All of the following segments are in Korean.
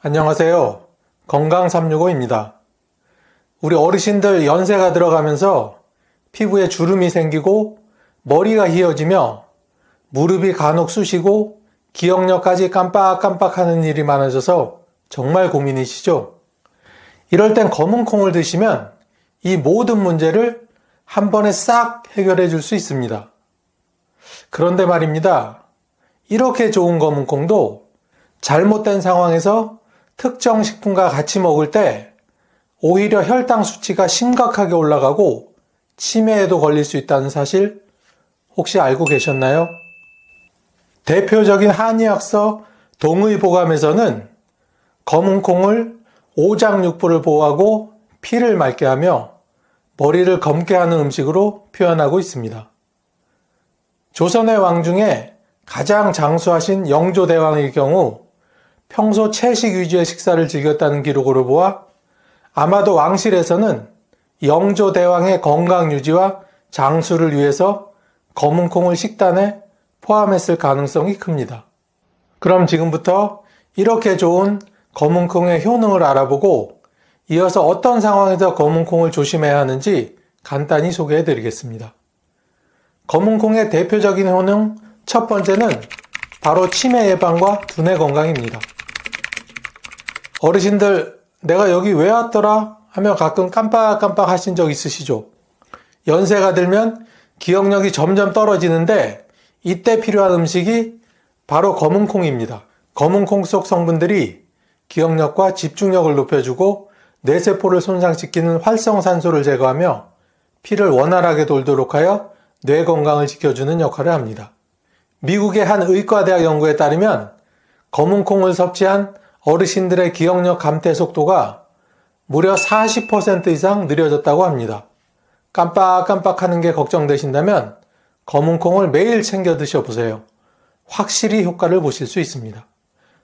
안녕하세요. 건강365입니다. 우리 어르신들 연세가 들어가면서 피부에 주름이 생기고 머리가 휘어지며 무릎이 간혹 쑤시고 기억력까지 깜빡깜빡하는 일이 많아져서 정말 고민이시죠? 이럴 땐 검은 콩을 드시면 이 모든 문제를 한 번에 싹 해결해 줄 수 있습니다. 그런데 말입니다. 이렇게 좋은 검은 콩도 잘못된 상황에서 특정 식품과 같이 먹을 때 오히려 혈당 수치가 심각하게 올라가고 치매에도 걸릴 수 있다는 사실 혹시 알고 계셨나요? 대표적인 한의학서 동의보감에서는 검은 콩을 오장육부를 보호하고 피를 맑게 하며 머리를 검게 하는 음식으로 표현하고 있습니다. 조선의 왕 중에 가장 장수하신 영조대왕의 경우 평소 채식 위주의 식사를 즐겼다는 기록으로 보아 아마도 왕실에서는 영조대왕의 건강 유지와 장수를 위해서 검은 콩을 식단에 포함했을 가능성이 큽니다. 그럼 지금부터 이렇게 좋은 검은 콩의 효능을 알아보고 이어서 어떤 상황에서 검은 콩을 조심해야 하는지 간단히 소개해 드리겠습니다. 검은 콩의 대표적인 효능 첫 번째는 바로 치매 예방과 두뇌 건강입니다. 어르신들 내가 여기 왜 왔더라 하며 가끔 깜빡깜빡 하신 적 있으시죠? 연세가 들면 기억력이 점점 떨어지는데 이때 필요한 음식이 바로 검은 콩입니다. 검은 콩 속 성분들이 기억력과 집중력을 높여주고 뇌세포를 손상시키는 활성산소를 제거하며 피를 원활하게 돌도록 하여 뇌 건강을 지켜주는 역할을 합니다. 미국의 한 의과대학 연구에 따르면 검은 콩을 섭취한 어르신들의 기억력 감퇴 속도가 무려 40% 이상 느려졌다고 합니다. 깜빡깜빡하는 게 걱정되신다면 검은 콩을 매일 챙겨 드셔보세요. 확실히 효과를 보실 수 있습니다.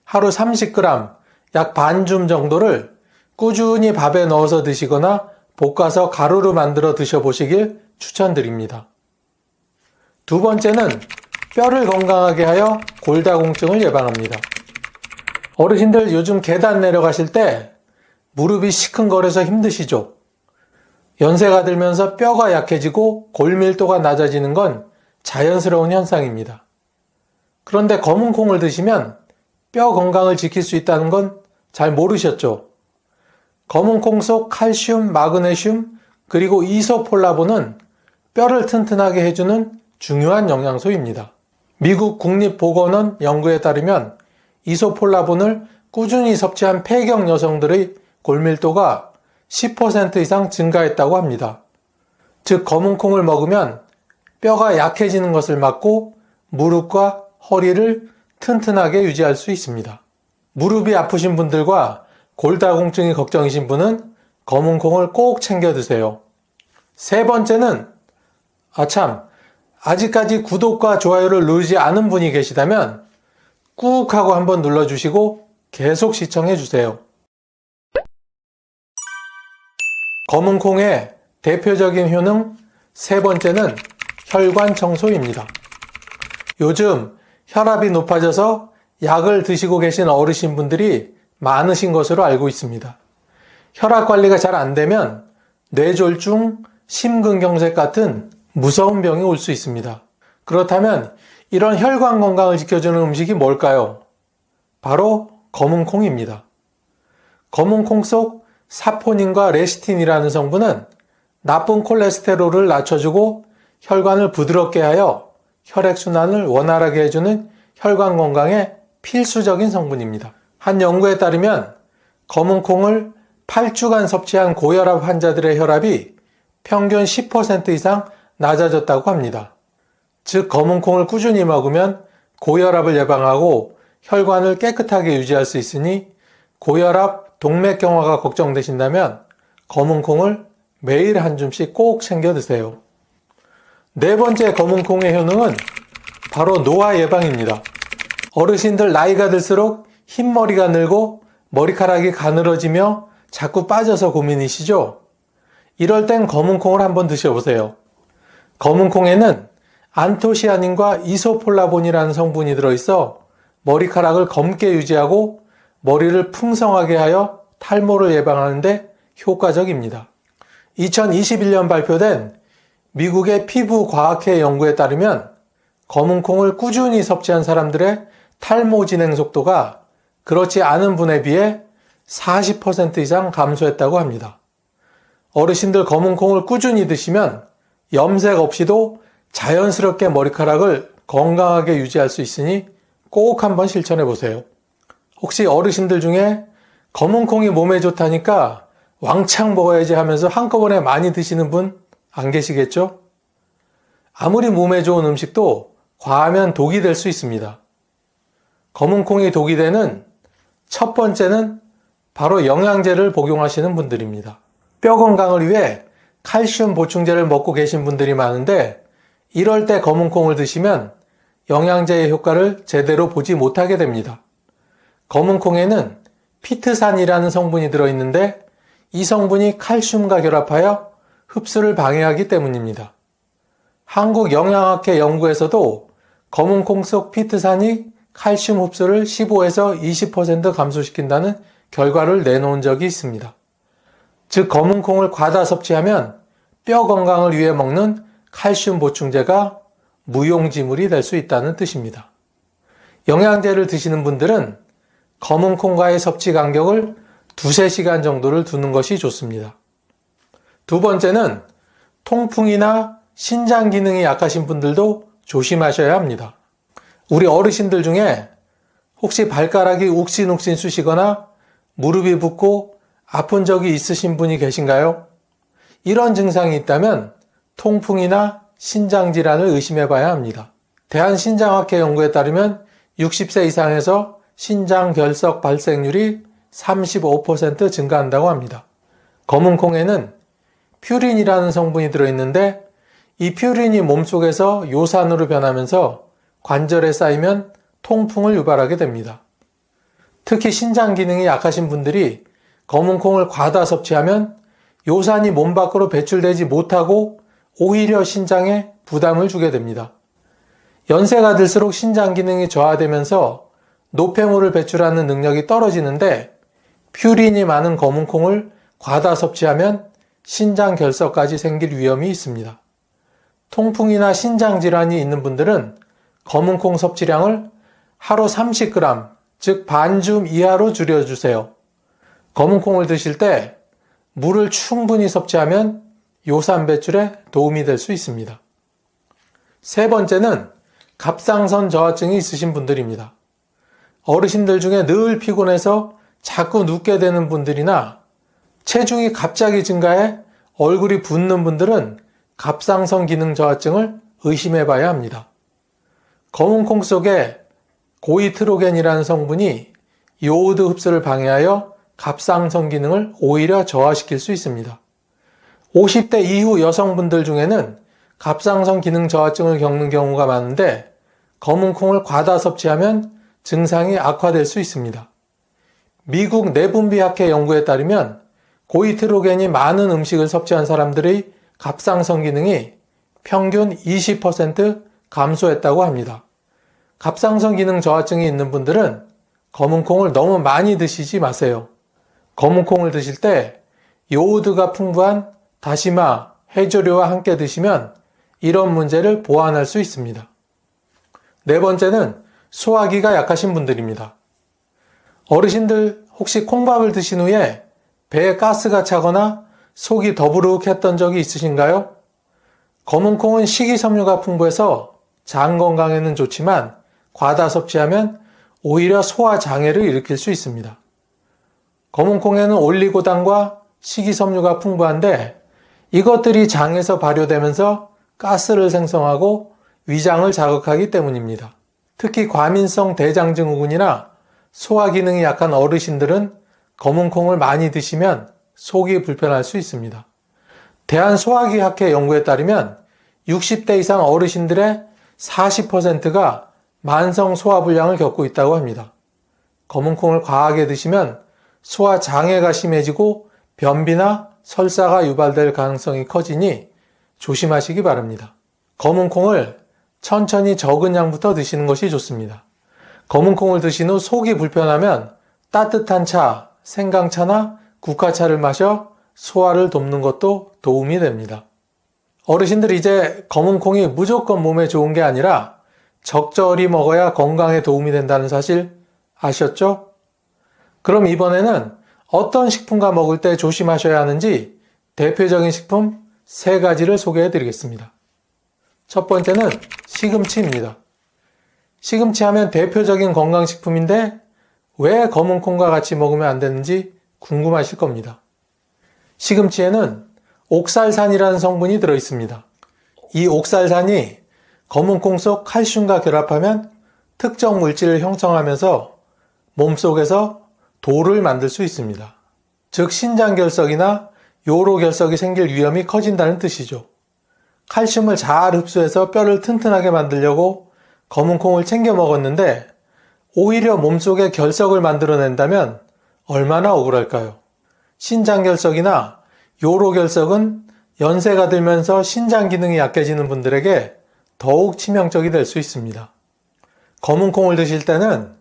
하루 30g, 약 반줌 정도를 꾸준히 밥에 넣어서 드시거나 볶아서 가루로 만들어 드셔보시길 추천드립니다. 두 번째는 뼈를 건강하게 하여 골다공증을 예방합니다. 어르신들 요즘 계단 내려가실 때 무릎이 시큰거려서 힘드시죠? 연세가 들면서 뼈가 약해지고 골밀도가 낮아지는 건 자연스러운 현상입니다. 그런데 검은 콩을 드시면 뼈 건강을 지킬 수 있다는 건 잘 모르셨죠? 검은 콩 속 칼슘, 마그네슘, 그리고 이소폴라본은 뼈를 튼튼하게 해주는 중요한 영양소입니다. 미국 국립보건원 연구에 따르면 이소폴라본을 꾸준히 섭취한 폐경 여성들의 골밀도가 10% 이상 증가했다고 합니다. 즉 검은 콩을 먹으면 뼈가 약해지는 것을 막고 무릎과 허리를 튼튼하게 유지할 수 있습니다. 무릎이 아프신 분들과 골다공증이 걱정이신 분은 검은 콩을 꼭 챙겨 드세요. 세 번째는 아직까지 구독과 좋아요를 누르지 않은 분이 계시다면 꾹 하고 한번 눌러주시고 계속 시청해주세요. 검은 콩의 대표적인 효능 세 번째는 혈관 청소입니다. 요즘 혈압이 높아져서 약을 드시고 계신 어르신분들이 많으신 것으로 알고 있습니다. 혈압 관리가 잘 안 되면 뇌졸중, 심근경색 같은 무서운 병이 올 수 있습니다. 그렇다면 이런 혈관 건강을 지켜주는 음식이 뭘까요? 바로 검은 콩입니다. 검은 콩 속 사포닌과 레시틴이라는 성분은 나쁜 콜레스테롤을 낮춰주고 혈관을 부드럽게 하여 혈액순환을 원활하게 해주는 혈관 건강에 필수적인 성분입니다. 한 연구에 따르면 검은 콩을 8주간 섭취한 고혈압 환자들의 혈압이 평균 10% 이상 낮아졌다고 합니다. 즉 검은 콩을 꾸준히 먹으면 고혈압을 예방하고 혈관을 깨끗하게 유지할 수 있으니 고혈압, 동맥경화가 걱정되신다면 검은 콩을 매일 한 줌씩 꼭 챙겨 드세요. 네 번째 검은 콩의 효능은 바로 노화 예방입니다. 어르신들 나이가 들수록 흰머리가 늘고 머리카락이 가늘어지며 자꾸 빠져서 고민이시죠? 이럴 땐 검은 콩을 한번 드셔보세요. 검은 콩에는 안토시아닌과 이소폴라본이라는 성분이 들어있어 머리카락을 검게 유지하고 머리를 풍성하게 하여 탈모를 예방하는 데 효과적입니다. 2021년 발표된 미국의 피부과학회 연구에 따르면 검은콩을 꾸준히 섭취한 사람들의 탈모 진행 속도가 그렇지 않은 분에 비해 40% 이상 감소했다고 합니다. 어르신들 검은콩을 꾸준히 드시면 염색 없이도 자연스럽게 머리카락을 건강하게 유지할 수 있으니 꼭 한번 실천해 보세요. 혹시 어르신들 중에 검은콩이 몸에 좋다니까 왕창 먹어야지 하면서 한꺼번에 많이 드시는 분 안 계시겠죠? 아무리 몸에 좋은 음식도 과하면 독이 될 수 있습니다. 검은콩이 독이 되는 첫 번째는 바로 영양제를 복용하시는 분들입니다. 뼈 건강을 위해 칼슘 보충제를 먹고 계신 분들이 많은데 이럴 때 검은콩을 드시면 영양제의 효과를 제대로 보지 못하게 됩니다. 검은콩에는 피트산이라는 성분이 들어있는데 이 성분이 칼슘과 결합하여 흡수를 방해하기 때문입니다. 한국영양학회 연구에서도 검은콩 속 피트산이 칼슘 흡수를 15에서 20% 감소시킨다는 결과를 내놓은 적이 있습니다. 즉 검은콩을 과다 섭취하면 뼈 건강을 위해 먹는 칼슘 보충제가 무용지물이 될 수 있다는 뜻입니다. 영양제를 드시는 분들은 검은콩과의 섭취 간격을 2-3시간 정도를 두는 것이 좋습니다. 두 번째는 통풍이나 신장 기능이 약하신 분들도 조심하셔야 합니다. 우리 어르신들 중에 혹시 발가락이 욱신욱신 쑤시거나 무릎이 붓고 아픈 적이 있으신 분이 계신가요? 이런 증상이 있다면 통풍이나 신장 질환을 의심해 봐야 합니다. 대한신장학회 연구에 따르면 60세 이상에서 신장 결석 발생률이 35% 증가한다고 합니다. 검은콩에는 퓨린이라는 성분이 들어있는데 이 퓨린이 몸속에서 요산으로 변하면서 관절에 쌓이면 통풍을 유발하게 됩니다. 특히 신장 기능이 약하신 분들이 검은콩을 과다 섭취하면 요산이 몸 밖으로 배출되지 못하고 오히려 신장에 부담을 주게 됩니다. 연세가 들수록 신장 기능이 저하되면서 노폐물을 배출하는 능력이 떨어지는데 퓨린이 많은 검은콩을 과다 섭취하면 신장 결석까지 생길 위험이 있습니다. 통풍이나 신장 질환이 있는 분들은 검은콩 섭취량을 하루 30g, 즉 반줌 이하로 줄여주세요. 검은콩을 드실 때 물을 충분히 섭취하면 요산 배출에 도움이 될 수 있습니다. 세 번째는 갑상선 저하증이 있으신 분들입니다. 어르신들 중에 늘 피곤해서 자꾸 눕게 되는 분들이나 체중이 갑자기 증가해 얼굴이 붓는 분들은 갑상선 기능 저하증을 의심해 봐야 합니다. 검은콩 속에 고이트로겐이라는 성분이 요오드 흡수를 방해하여 갑상선 기능을 오히려 저하시킬 수 있습니다. 50대 이후 여성분들 중에는 갑상선 기능 저하증을 겪는 경우가 많은데 검은콩을 과다 섭취하면 증상이 악화될 수 있습니다. 미국 내분비학회 연구에 따르면 고이트로겐이 많은 음식을 섭취한 사람들의 갑상선 기능이 평균 20% 감소했다고 합니다. 갑상선 기능 저하증이 있는 분들은 검은콩을 너무 많이 드시지 마세요. 검은콩을 드실 때 요오드가 풍부한 다시마, 해조류와 함께 드시면 이런 문제를 보완할 수 있습니다. 네 번째는 소화기가 약하신 분들입니다. 어르신들 혹시 콩밥을 드신 후에 배에 가스가 차거나 속이 더부룩했던 적이 있으신가요? 검은콩은 식이섬유가 풍부해서 장 건강에는 좋지만 과다 섭취하면 오히려 소화 장애를 일으킬 수 있습니다. 검은콩에는 올리고당과 식이섬유가 풍부한데 이것들이 장에서 발효되면서 가스를 생성하고 위장을 자극하기 때문입니다. 특히 과민성 대장증후군이나 소화 기능이 약한 어르신들은 검은콩을 많이 드시면 속이 불편할 수 있습니다. 대한소화기학회 연구에 따르면 60대 이상 어르신들의 40%가 만성 소화불량을 겪고 있다고 합니다. 검은콩을 과하게 드시면 소화 장애가 심해지고 변비나 설사가 유발될 가능성이 커지니 조심하시기 바랍니다. 검은콩을 천천히 적은 양부터 드시는 것이 좋습니다. 검은콩을 드신 후 속이 불편하면 따뜻한 차, 생강차나 국화차를 마셔 소화를 돕는 것도 도움이 됩니다. 어르신들 이제 검은 콩이 무조건 몸에 좋은 게 아니라 적절히 먹어야 건강에 도움이 된다는 사실 아셨죠? 그럼 이번에는 어떤 식품과 먹을 때 조심하셔야 하는지 대표적인 식품 3가지를 소개해 드리겠습니다. 첫 번째는 시금치입니다. 시금치 하면 대표적인 건강식품인데 왜 검은 콩과 같이 먹으면 안 되는지 궁금하실 겁니다. 시금치에는 옥살산이라는 성분이 들어있습니다. 이 옥살산이 검은 콩 속 칼슘과 결합하면 특정 물질을 형성하면서 몸속에서 돌을 만들 수 있습니다. 즉 신장결석이나 요로결석이 생길 위험이 커진다는 뜻이죠. 칼슘을 잘 흡수해서 뼈를 튼튼하게 만들려고 검은 콩을 챙겨 먹었는데 오히려 몸속에 결석을 만들어낸다면 얼마나 억울할까요? 신장결석이나 요로결석은 연세가 들면서 신장 기능이 약해지는 분들에게 더욱 치명적이 될 수 있습니다. 검은 콩을 드실 때는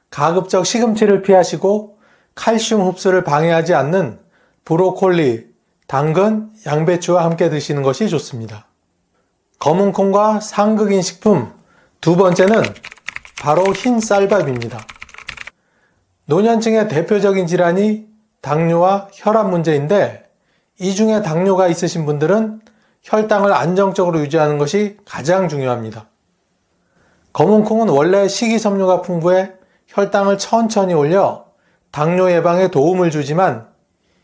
가급적 시금치를 피하시고 칼슘 흡수를 방해하지 않는 브로콜리, 당근, 양배추와 함께 드시는 것이 좋습니다. 검은 콩과 상극인 식품 2번째는 바로 흰 쌀밥입니다. 노년층의 대표적인 질환이 당뇨와 혈압 문제인데 이 중에 당뇨가 있으신 분들은 혈당을 안정적으로 유지하는 것이 가장 중요합니다. 검은 콩은 원래 식이섬유가 풍부해 혈당을 천천히 올려 당뇨 예방에 도움을 주지만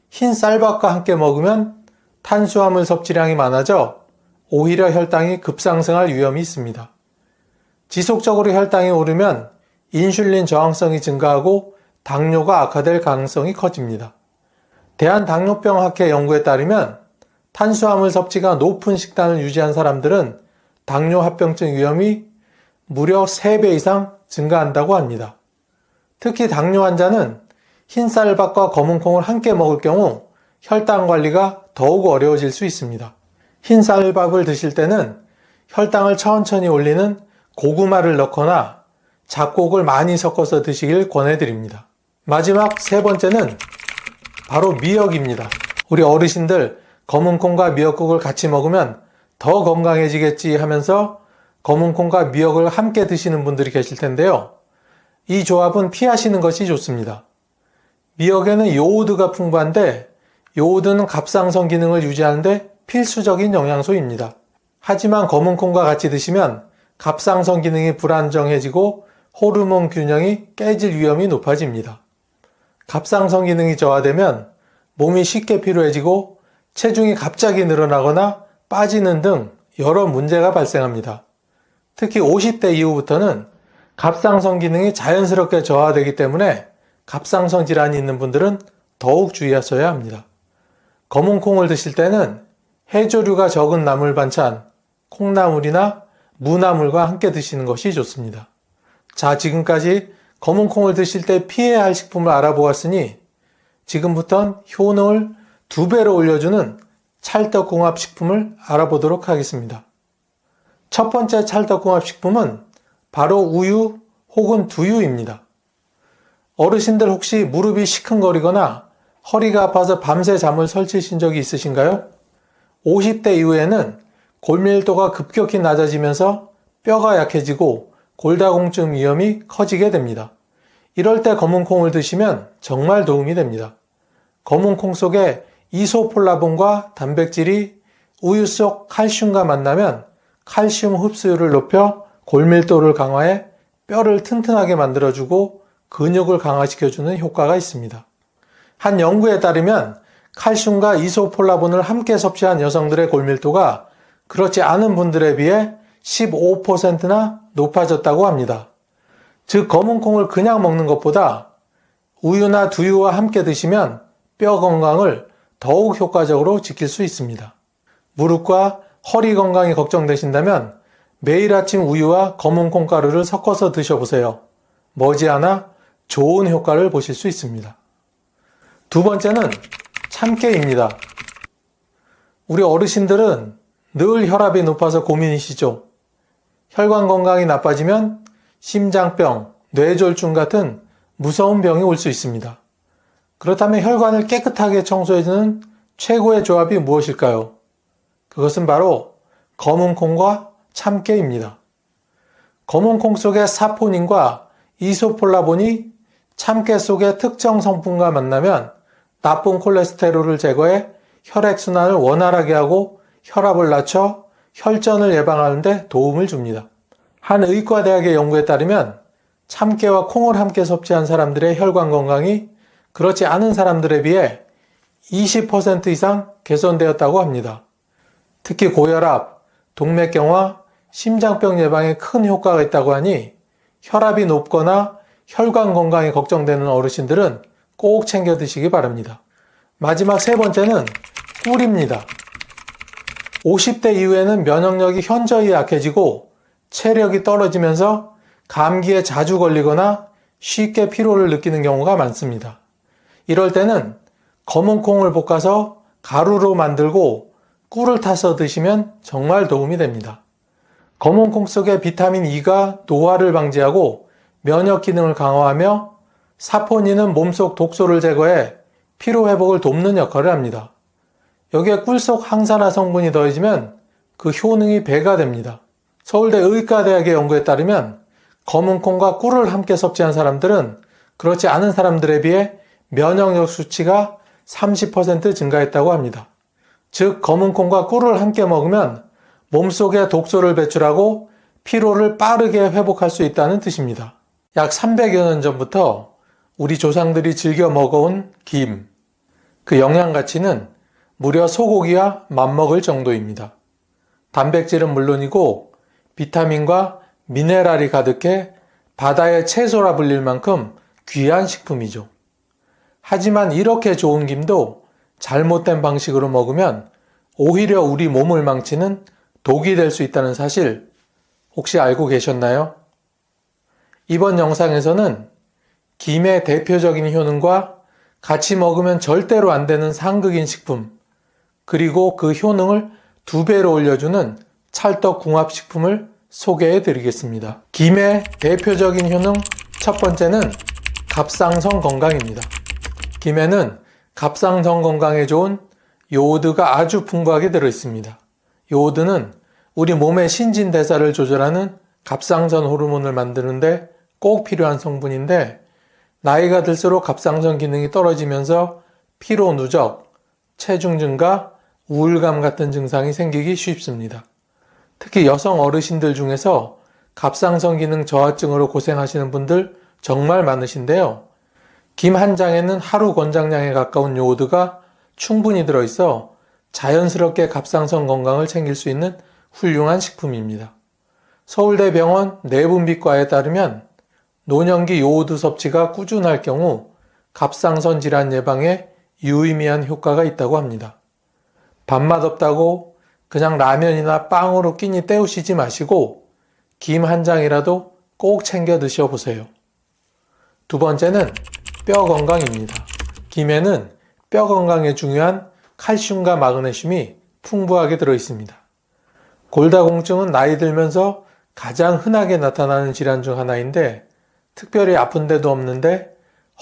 흰 쌀밥과 함께 먹으면 탄수화물 섭취량이 많아져 오히려 혈당이 급상승할 위험이 있습니다. 지속적으로 혈당이 오르면 인슐린 저항성이 증가하고 당뇨가 악화될 가능성이 커집니다. 대한당뇨병학회 연구에 따르면 탄수화물 섭취가 높은 식단을 유지한 사람들은 당뇨 합병증 위험이 무려 3배 이상 증가한다고 합니다. 특히 당뇨 환자는 흰 쌀밥과 검은 콩을 함께 먹을 경우 혈당 관리가 더욱 어려워질 수 있습니다. 흰 쌀밥을 드실 때는 혈당을 천천히 올리는 고구마를 넣거나 잡곡을 많이 섞어서 드시길 권해드립니다. 마지막 3번째는 바로 미역입니다. 우리 어르신들 검은 콩과 미역국을 같이 먹으면 더 건강해지겠지 하면서 검은 콩과 미역을 함께 드시는 분들이 계실 텐데요. 이 조합은 피하시는 것이 좋습니다. 미역에는 요오드가 풍부한데 요오드는 갑상선 기능을 유지하는데 필수적인 영양소입니다. 하지만 검은 콩과 같이 드시면 갑상선 기능이 불안정해지고 호르몬 균형이 깨질 위험이 높아집니다. 갑상선 기능이 저하되면 몸이 쉽게 피로해지고 체중이 갑자기 늘어나거나 빠지는 등 여러 문제가 발생합니다. 특히 50대 이후부터는 갑상선 기능이 자연스럽게 저하되기 때문에 갑상선 질환이 있는 분들은 더욱 주의하셔야 합니다. 검은 콩을 드실 때는 해조류가 적은 나물 반찬, 콩나물이나 무나물과 함께 드시는 것이 좋습니다. 자, 지금까지 검은 콩을 드실 때 피해야 할 식품을 알아보았으니 지금부턴 효능을 2배로 올려주는 찰떡궁합 식품을 알아보도록 하겠습니다. 첫 번째 찰떡궁합 식품은 바로 우유 혹은 두유입니다. 어르신들 혹시 무릎이 시큰거리거나 허리가 아파서 밤새 잠을 설치신 적이 있으신가요? 50대 이후에는 골밀도가 급격히 낮아지면서 뼈가 약해지고 골다공증 위험이 커지게 됩니다. 이럴 때 검은 콩을 드시면 정말 도움이 됩니다. 검은 콩 속에 이소폴라본과 단백질이 우유 속 칼슘과 만나면 칼슘 흡수율을 높여 골밀도를 강화해 뼈를 튼튼하게 만들어주고 근육을 강화시켜주는 효과가 있습니다. 한 연구에 따르면 칼슘과 이소폴라본을 함께 섭취한 여성들의 골밀도가 그렇지 않은 분들에 비해 15%나 높아졌다고 합니다. 즉 검은 콩을 그냥 먹는 것보다 우유나 두유와 함께 드시면 뼈 건강을 더욱 효과적으로 지킬 수 있습니다. 무릎과 허리 건강이 걱정되신다면 매일 아침 우유와 검은 콩가루를 섞어서 드셔보세요. 머지않아 좋은 효과를 보실 수 있습니다. 2번째는 참깨입니다. 우리 어르신들은 늘 혈압이 높아서 고민이시죠? 혈관 건강이 나빠지면 심장병, 뇌졸중 같은 무서운 병이 올 수 있습니다. 그렇다면 혈관을 깨끗하게 청소해주는 최고의 조합이 무엇일까요? 그것은 바로 검은 콩과 참깨입니다. 검은 콩 속의 사포닌과 이소폴라본이 참깨 속의 특정 성분과 만나면 나쁜 콜레스테롤을 제거해 혈액순환을 원활하게 하고 혈압을 낮춰 혈전을 예방하는 데 도움을 줍니다. 한 의과대학의 연구에 따르면 참깨와 콩을 함께 섭취한 사람들의 혈관 건강이 그렇지 않은 사람들에 비해 20% 이상 개선되었다고 합니다. 특히 고혈압, 동맥경화, 심장병 예방에 큰 효과가 있다고 하니 혈압이 높거나 혈관 건강이 걱정되는 어르신들은 꼭 챙겨 드시기 바랍니다. 마지막 세 번째는 꿀입니다. 50대 이후에는 면역력이 현저히 약해지고 체력이 떨어지면서 감기에 자주 걸리거나 쉽게 피로를 느끼는 경우가 많습니다. 이럴 때는 검은 콩을 볶아서 가루로 만들고 꿀을 타서 드시면 정말 도움이 됩니다. 검은 콩 속의 비타민 E가 노화를 방지하고 면역 기능을 강화하며 사포닌은 몸속 독소를 제거해 피로 회복을 돕는 역할을 합니다. 여기에 꿀 속 항산화 성분이 더해지면 그 효능이 배가 됩니다. 서울대 의과대학의 연구에 따르면 검은 콩과 꿀을 함께 섭취한 사람들은 그렇지 않은 사람들에 비해 면역력 수치가 30% 증가했다고 합니다. 즉 검은 콩과 꿀을 함께 먹으면 몸속에 독소를 배출하고 피로를 빠르게 회복할 수 있다는 뜻입니다. 약 300여 년 전부터 우리 조상들이 즐겨 먹어온 김, 그 영양 가치는 무려 소고기와 맞먹을 정도입니다. 단백질은 물론이고 비타민과 미네랄이 가득해 바다의 채소라 불릴 만큼 귀한 식품이죠. 하지만 이렇게 좋은 김도 잘못된 방식으로 먹으면 오히려 우리 몸을 망치는 독이 될 수 있다는 사실 혹시 알고 계셨나요? 이번 영상에서는 김의 대표적인 효능과 같이 먹으면 절대로 안 되는 상극인 식품, 그리고 그 효능을 2배로 올려주는 찰떡궁합식품을 소개해 드리겠습니다. 김의 대표적인 효능 첫 번째는 갑상선 건강입니다. 김에는 갑상선 건강에 좋은 요오드가 아주 풍부하게 들어있습니다. 요오드는 우리 몸의 신진대사를 조절하는 갑상선 호르몬을 만드는데 꼭 필요한 성분인데 나이가 들수록 갑상선 기능이 떨어지면서 피로 누적, 체중 증가, 우울감 같은 증상이 생기기 쉽습니다. 특히 여성 어르신들 중에서 갑상선 기능 저하증으로 고생하시는 분들 정말 많으신데요. 김 한 장에는 하루 권장량에 가까운 요오드가 충분히 들어있어 자연스럽게 갑상선 건강을 챙길 수 있는 훌륭한 식품입니다. 서울대병원 내분비과에 따르면 노년기 요오드 섭취가 꾸준할 경우 갑상선 질환 예방에 유의미한 효과가 있다고 합니다. 밥맛 없다고 그냥 라면이나 빵으로 끼니 때우시지 마시고 김 한 장이라도 꼭 챙겨 드셔보세요. 두 번째는 뼈 건강입니다. 김에는 뼈 건강에 중요한 칼슘과 마그네슘이 풍부하게 들어있습니다. 골다공증은 나이 들면서 가장 흔하게 나타나는 질환 중 하나인데 특별히 아픈 데도 없는데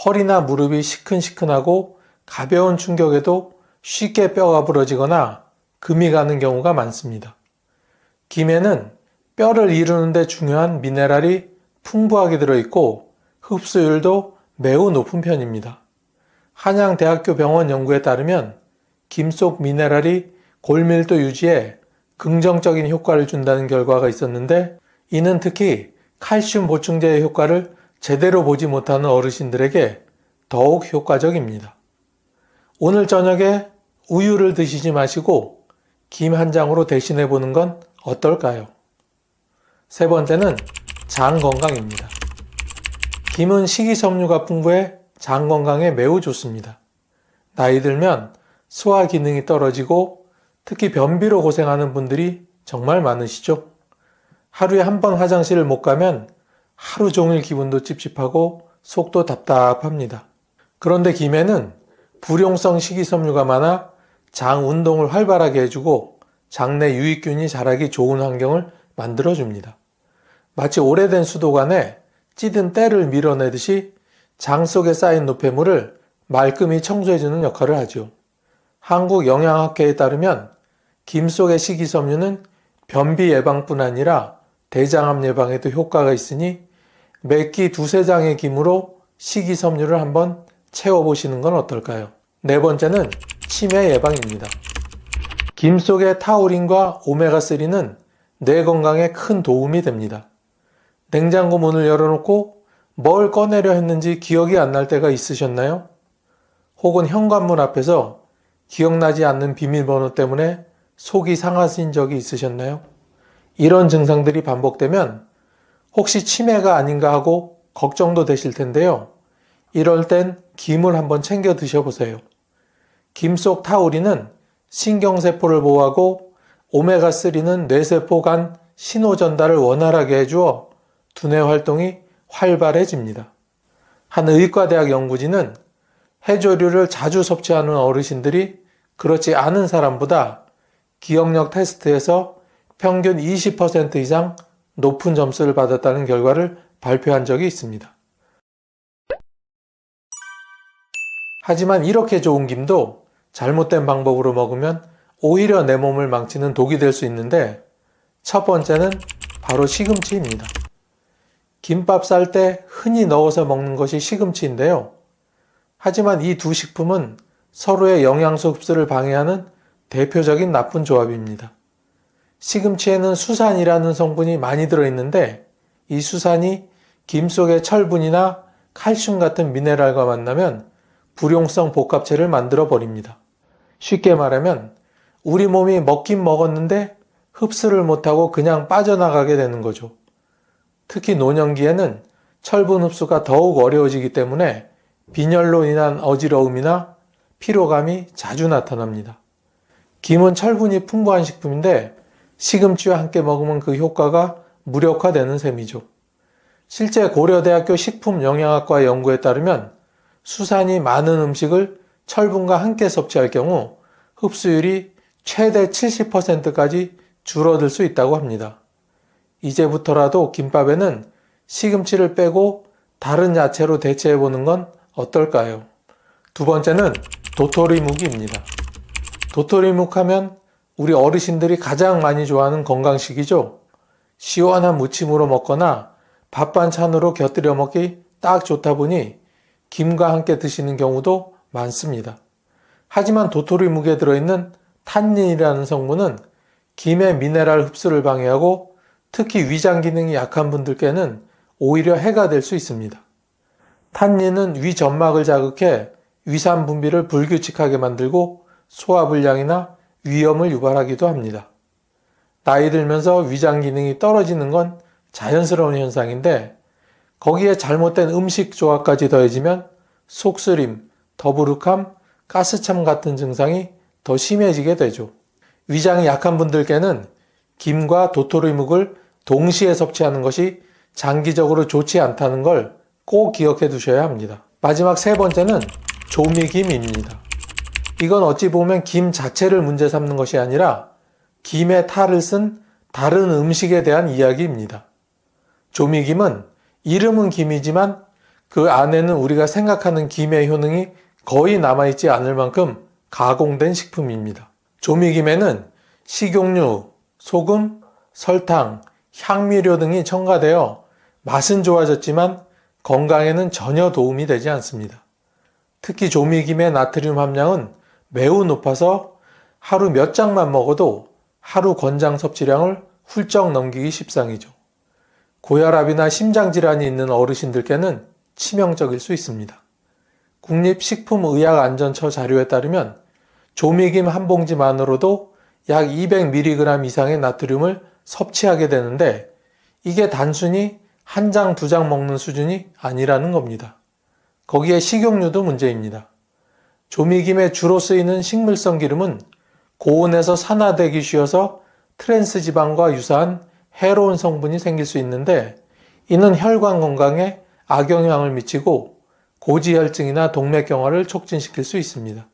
허리나 무릎이 시큰시큰하고 가벼운 충격에도 쉽게 뼈가 부러지거나 금이 가는 경우가 많습니다. 김에는 뼈를 이루는 데 중요한 미네랄이 풍부하게 들어있고 흡수율도 매우 높은 편입니다. 한양대학교 병원 연구에 따르면 김 속 미네랄이 골밀도 유지에 긍정적인 효과를 준다는 결과가 있었는데 이는 특히 칼슘 보충제의 효과를 제대로 보지 못하는 어르신들에게 더욱 효과적입니다. 오늘 저녁에 우유를 드시지 마시고 김 한 장으로 대신해 보는 건 어떨까요? 세 번째는 장 건강입니다. 김은 식이섬유가 풍부해 장 건강에 매우 좋습니다. 나이 들면 소화 기능이 떨어지고 특히 변비로 고생하는 분들이 정말 많으시죠? 하루에 한 번 화장실을 못 가면 하루 종일 기분도 찝찝하고 속도 답답합니다. 그런데 김에는 불용성 식이섬유가 많아 장 운동을 활발하게 해주고 장내 유익균이 자라기 좋은 환경을 만들어줍니다. 마치 오래된 수도관에 찌든 때를 밀어내듯이 장 속에 쌓인 노폐물을 말끔히 청소해주는 역할을 하죠. 한국영양학회에 따르면 김 속의 식이섬유는 변비 예방뿐 아니라 대장암 예방에도 효과가 있으니 매끼 2-3장의 김으로 식이섬유를 한번 채워보시는 건 어떨까요? 네 번째는 치매 예방입니다. 김 속의 타우린과 오메가3는 뇌 건강에 큰 도움이 됩니다. 냉장고 문을 열어놓고 뭘 꺼내려 했는지 기억이 안 날 때가 있으셨나요? 혹은 현관문 앞에서 기억나지 않는 비밀번호 때문에 속이 상하신 적이 있으셨나요? 이런 증상들이 반복되면 혹시 치매가 아닌가 하고 걱정도 되실 텐데요. 이럴 땐 김을 한번 챙겨 드셔보세요. 김 속 타우린은 신경세포를 보호하고 오메가3는 뇌세포 간 신호 전달을 원활하게 해주어 두뇌 활동이 활발해집니다. 한 의과대학 연구진은 해조류를 자주 섭취하는 어르신들이 그렇지 않은 사람보다 기억력 테스트에서 평균 20% 이상 높은 점수를 받았다는 결과를 발표한 적이 있습니다. 하지만 이렇게 좋은 김도 잘못된 방법으로 먹으면 오히려 내 몸을 망치는 독이 될 수 있는데 첫 번째는 바로 시금치입니다. 김밥 쌀 때 흔히 넣어서 먹는 것이 시금치인데요. 하지만 이 두 식품은 서로의 영양소 흡수를 방해하는 대표적인 나쁜 조합입니다. 시금치에는 수산이라는 성분이 많이 들어있는데 이 수산이 김 속의 철분이나 칼슘 같은 미네랄과 만나면 불용성 복합체를 만들어 버립니다. 쉽게 말하면 우리 몸이 먹긴 먹었는데 흡수를 못하고 그냥 빠져나가게 되는 거죠. 특히 노년기에는 철분 흡수가 더욱 어려워지기 때문에 빈혈로 인한 어지러움이나 피로감이 자주 나타납니다. 김은 철분이 풍부한 식품인데 시금치와 함께 먹으면 그 효과가 무력화되는 셈이죠. 실제 고려대학교 식품영양학과 연구에 따르면 수산이 많은 음식을 철분과 함께 섭취할 경우 흡수율이 최대 70%까지 줄어들 수 있다고 합니다. 이제부터라도 김밥에는 시금치를 빼고 다른 야채로 대체해보는 건 어떨까요? 두 번째는 도토리묵입니다. 도토리묵 하면 우리 어르신들이 가장 많이 좋아하는 건강식이죠. 시원한 무침으로 먹거나 밥 반찬으로 곁들여 먹기 딱 좋다 보니 김과 함께 드시는 경우도 많습니다. 하지만 도토리묵에 들어있는 탄닌이라는 성분은 김의 미네랄 흡수를 방해하고 특히 위장 기능이 약한 분들께는 오히려 해가 될 수 있습니다. 탄닌은 위 점막을 자극해 위산 분비를 불규칙하게 만들고 소화불량이나 위염을 유발하기도 합니다. 나이 들면서 위장 기능이 떨어지는 건 자연스러운 현상인데 거기에 잘못된 음식 조합까지 더해지면 속쓰림, 더부룩함, 가스참 같은 증상이 더 심해지게 되죠. 위장이 약한 분들께는 김과 도토리묵을 동시에 섭취하는 것이 장기적으로 좋지 않다는 걸 꼭 기억해 두셔야 합니다. 마지막 세 번째는 조미김입니다. 이건 어찌 보면 김 자체를 문제 삼는 것이 아니라 김의 탈을 쓴 다른 음식에 대한 이야기입니다. 조미김은 이름은 김이지만 그 안에는 우리가 생각하는 김의 효능이 거의 남아있지 않을 만큼 가공된 식품입니다. 조미김에는 식용유, 소금, 설탕, 향미료 등이 첨가되어 맛은 좋아졌지만 건강에는 전혀 도움이 되지 않습니다. 특히 조미김의 나트륨 함량은 매우 높아서 하루 몇 장만 먹어도 하루 권장 섭취량을 훌쩍 넘기기 십상이죠. 고혈압이나 심장질환이 있는 어르신들께는 치명적일 수 있습니다. 국립식품의약안전처 자료에 따르면 조미김 한 봉지만으로도 약 200mg 이상의 나트륨을 섭취하게 되는데 이게 단순히 한 장, 두 장 먹는 수준이 아니라는 겁니다. 거기에 식용유도 문제입니다. 조미김에 주로 쓰이는 식물성 기름은 고온에서 산화되기 쉬워서 트랜스 지방과 유사한 해로운 성분이 생길 수 있는데 이는 혈관 건강에 악영향을 미치고 고지혈증이나 동맥경화를 촉진시킬 수 있습니다.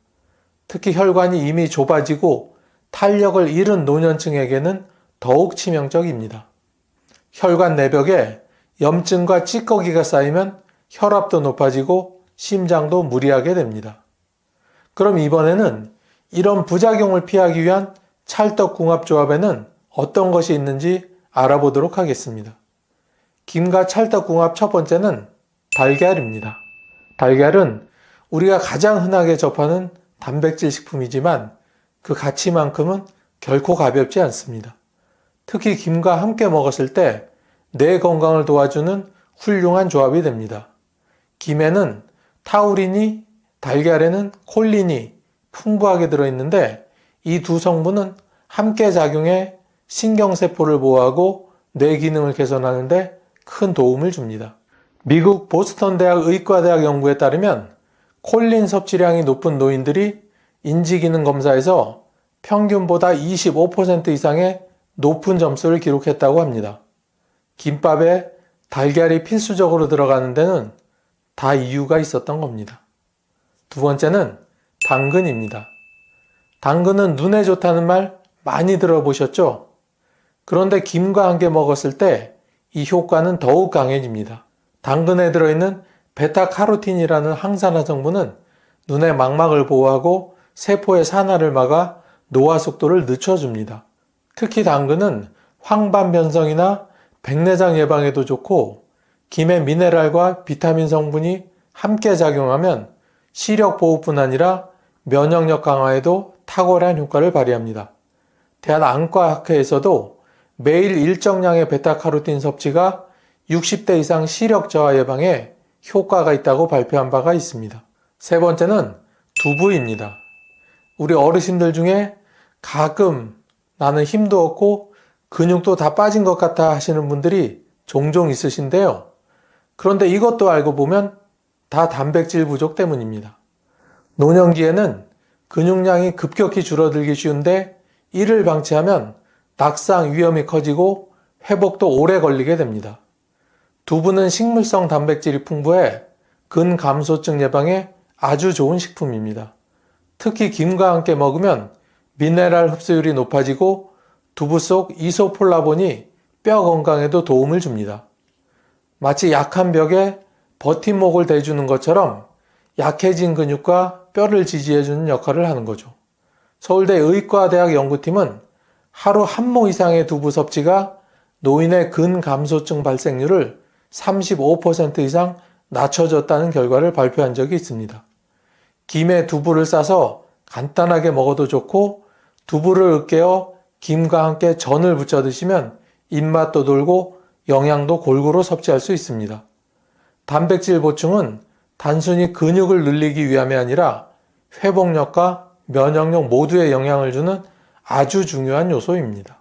특히 혈관이 이미 좁아지고 탄력을 잃은 노년층에게는 더욱 치명적입니다. 혈관 내벽에 염증과 찌꺼기가 쌓이면 혈압도 높아지고 심장도 무리하게 됩니다. 그럼 이번에는 이런 부작용을 피하기 위한 찰떡궁합조합에는 어떤 것이 있는지 알아보도록 하겠습니다. 김과 찰떡궁합 첫 번째는 달걀입니다. 달걀은 우리가 가장 흔하게 접하는 단백질 식품이지만 그 가치만큼은 결코 가볍지 않습니다. 특히 김과 함께 먹었을 때 뇌 건강을 도와주는 훌륭한 조합이 됩니다. 김에는 타우린이, 달걀에는 콜린이 풍부하게 들어있는데 이 두 성분은 함께 작용해 신경세포를 보호하고 뇌 기능을 개선하는 데 큰 도움을 줍니다. 미국 보스턴 대학 의과대학 연구에 따르면 콜린 섭취량이 높은 노인들이 인지기능 검사에서 평균보다 25% 이상의 높은 점수를 기록했다고 합니다. 김밥에 달걀이 필수적으로 들어가는 데는 다 이유가 있었던 겁니다. 두 번째는 당근입니다. 당근은 눈에 좋다는 말 많이 들어보셨죠? 그런데 김과 함께 먹었을 때 이 효과는 더욱 강해집니다. 당근에 들어있는 베타카로틴이라는 항산화 성분은 눈의 망막을 보호하고 세포의 산화를 막아 노화 속도를 늦춰줍니다. 특히 당근은 황반변성이나 백내장 예방에도 좋고 김의 미네랄과 비타민 성분이 함께 작용하면 시력 보호뿐 아니라 면역력 강화에도 탁월한 효과를 발휘합니다. 대한안과학회에서도 매일 일정량의 베타카로틴 섭취가 60대 이상 시력 저하 예방에 효과가 있다고 발표한 바가 있습니다. 세 번째는 두부입니다. 우리 어르신들 중에 가끔 나는 힘도 없고 근육도 다 빠진 것 같아 하시는 분들이 종종 있으신데요. 그런데 이것도 알고 보면 다 단백질 부족 때문입니다. 노년기에는 근육량이 급격히 줄어들기 쉬운데 이를 방치하면 낙상 위험이 커지고 회복도 오래 걸리게 됩니다. 두부는 식물성 단백질이 풍부해 근감소증 예방에 아주 좋은 식품입니다. 특히 김과 함께 먹으면 미네랄 흡수율이 높아지고 두부 속 이소폴라본이 뼈 건강에도 도움을 줍니다. 마치 약한 벽에 버팀목을 대주는 것처럼 약해진 근육과 뼈를 지지해주는 역할을 하는 거죠. 서울대 의과대학 연구팀은 하루 한 모 이상의 두부 섭취가 노인의 근감소증 발생률을 35% 이상 낮춰졌다는 결과를 발표한 적이 있습니다. 김에 두부를 싸서 간단하게 먹어도 좋고 두부를 으깨어 김과 함께 전을 부쳐 드시면 입맛도 돌고 영양도 골고루 섭취할 수 있습니다. 단백질 보충은 단순히 근육을 늘리기 위함이 아니라 회복력과 면역력 모두에 영향을 주는 아주 중요한 요소입니다.